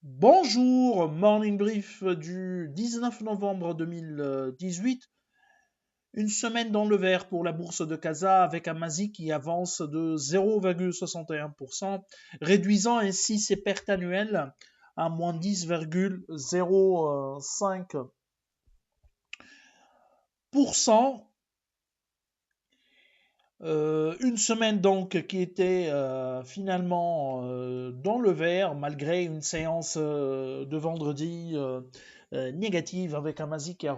Bonjour, Morning Brief du 19 novembre 2018. Une semaine dans le vert pour la bourse de Casa avec un Masi qui avance de 0,61%, réduisant ainsi ses pertes annuelles à moins 10,05%. Une semaine donc qui était finalement dans le vert malgré une séance de vendredi négative avec un Masi qui a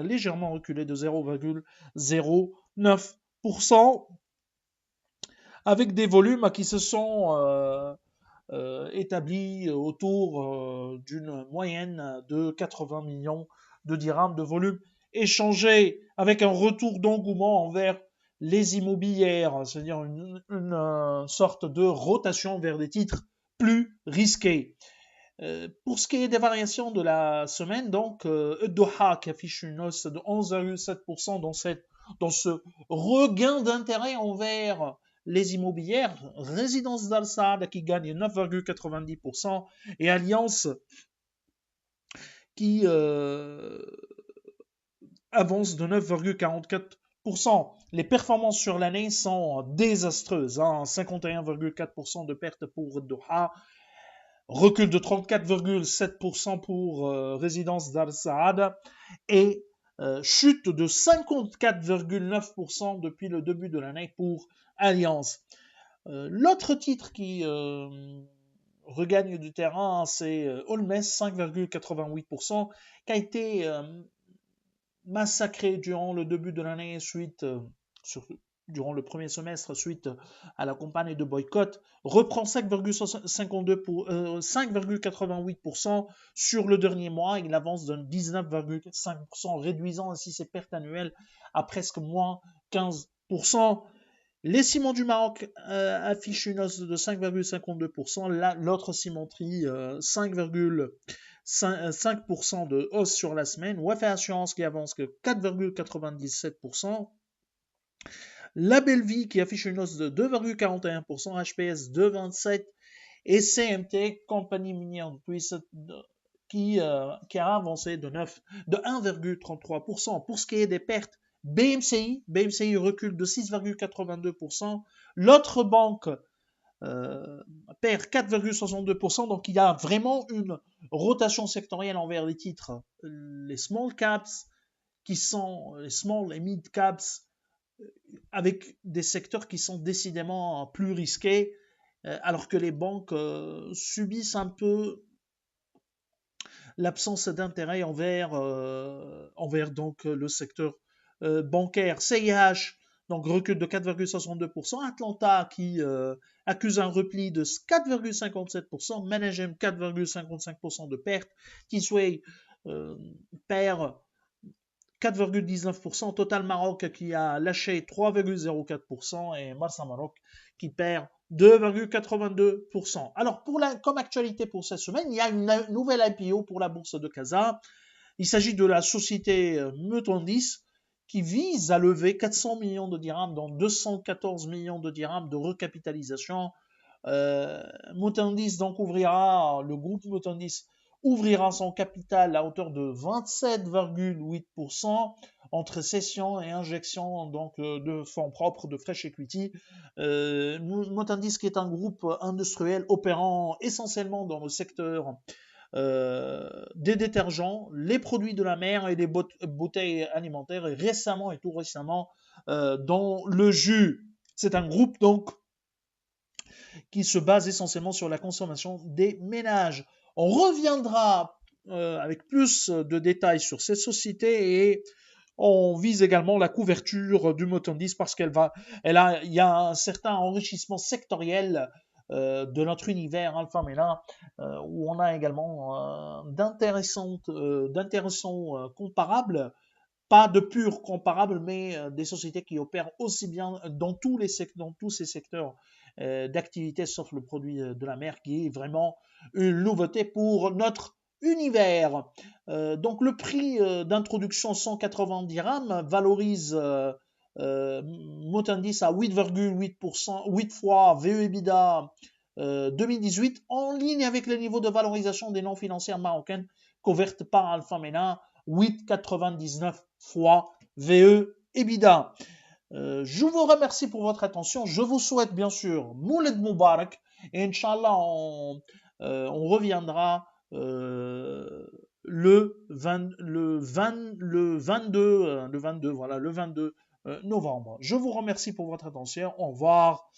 légèrement reculé de 0,09% avec des volumes qui se sont établis autour d'une moyenne de 80 millions de dirhams de volume échangé avec un retour d'engouement envers les immobilières, c'est-à-dire une sorte de rotation vers des titres plus risqués. Pour ce qui est des variations de la semaine, donc Doha qui affiche une hausse de 11,7% dans ce regain d'intérêt envers les immobilières, Résidence d'Al Saad qui gagne 9,90% et Alliance qui avance de 9,44%. Les performances sur l'année sont désastreuses, 51,4% de pertes pour Doha, recul de 34,7% pour Résidence d'Al Saad et chute de 54,9% depuis le début de l'année pour Alliance. L'autre titre qui regagne du terrain, c'est Holmes, 5,88%, qui a été massacré durant le début de l'année durant le premier semestre suite à la campagne de boycott, reprend 5,88% sur le dernier mois. Il avance de 19,5%, réduisant ainsi ses pertes annuelles à presque moins 15%. Les ciments du Maroc affichent une hausse de 5,52%. L'autre cimenterie, 5% de hausse sur la semaine. Wafa Assurance qui avance que 4,97%. La Bellevie qui affiche une hausse de 2,41%. HPS 2,27%. Et CMT, compagnie minière de Suisse, qui a avancé de 1,33%. Pour ce qui est des pertes, BMCI recule de 6,82%. L'autre banque perd 4,62%. Donc il y a vraiment une rotation sectorielle envers les titres. Les small caps, qui sont les small et mid caps, avec des secteurs qui sont décidément plus risqués, alors que les banques subissent un peu l'absence d'intérêt envers donc le secteur bancaire. CIH, donc recul de 4,62%. Atlanta qui accuse un repli de 4,57%. Managem 4,55% de perte. Kisway perd 4,19%. Total Maroc qui a lâché 3,04% et Marsa Maroc qui perd 2,82%. Alors, comme actualité pour cette semaine, il y a une nouvelle IPO pour la bourse de Casa. Il s'agit de la société Mutandis qui vise à lever 400 millions de dirhams, dont 214 millions de dirhams de recapitalisation. Mutandis donc le groupe Mutandis ouvrira son capital à hauteur de 27,8% entre cession et injection donc de fonds propres de fresh equity. Mutandis qui est un groupe industriel opérant essentiellement dans le secteur des détergents, les produits de la mer et des bouteilles alimentaires et tout récemment dans le jus. C'est un groupe donc qui se base essentiellement sur la consommation des ménages. On reviendra avec plus de détails sur ces sociétés et on vise également la couverture du Mutandis parce il y a un certain enrichissement sectoriel de notre univers Alpha Mena où on a également d'intéressants comparables, pas de purs comparables, mais des sociétés qui opèrent aussi bien dans tous ces secteurs d'activité, sauf le produit de la mer, qui est vraiment une nouveauté pour notre univers. Donc le prix d'introduction 180 dirhams valorise Mutandis à 8,8%, 8 fois VE EBITDA 2018, en ligne avec les niveaux de valorisation des non financières marocaines couvertes par Alpha Mena, 8,99 fois VE EBITDA. Je vous remercie pour votre attention. Je vous souhaite bien sûr Mouled Moubarak et Inch'Allah on reviendra le 22 novembre. Je vous remercie pour votre attention. Au revoir.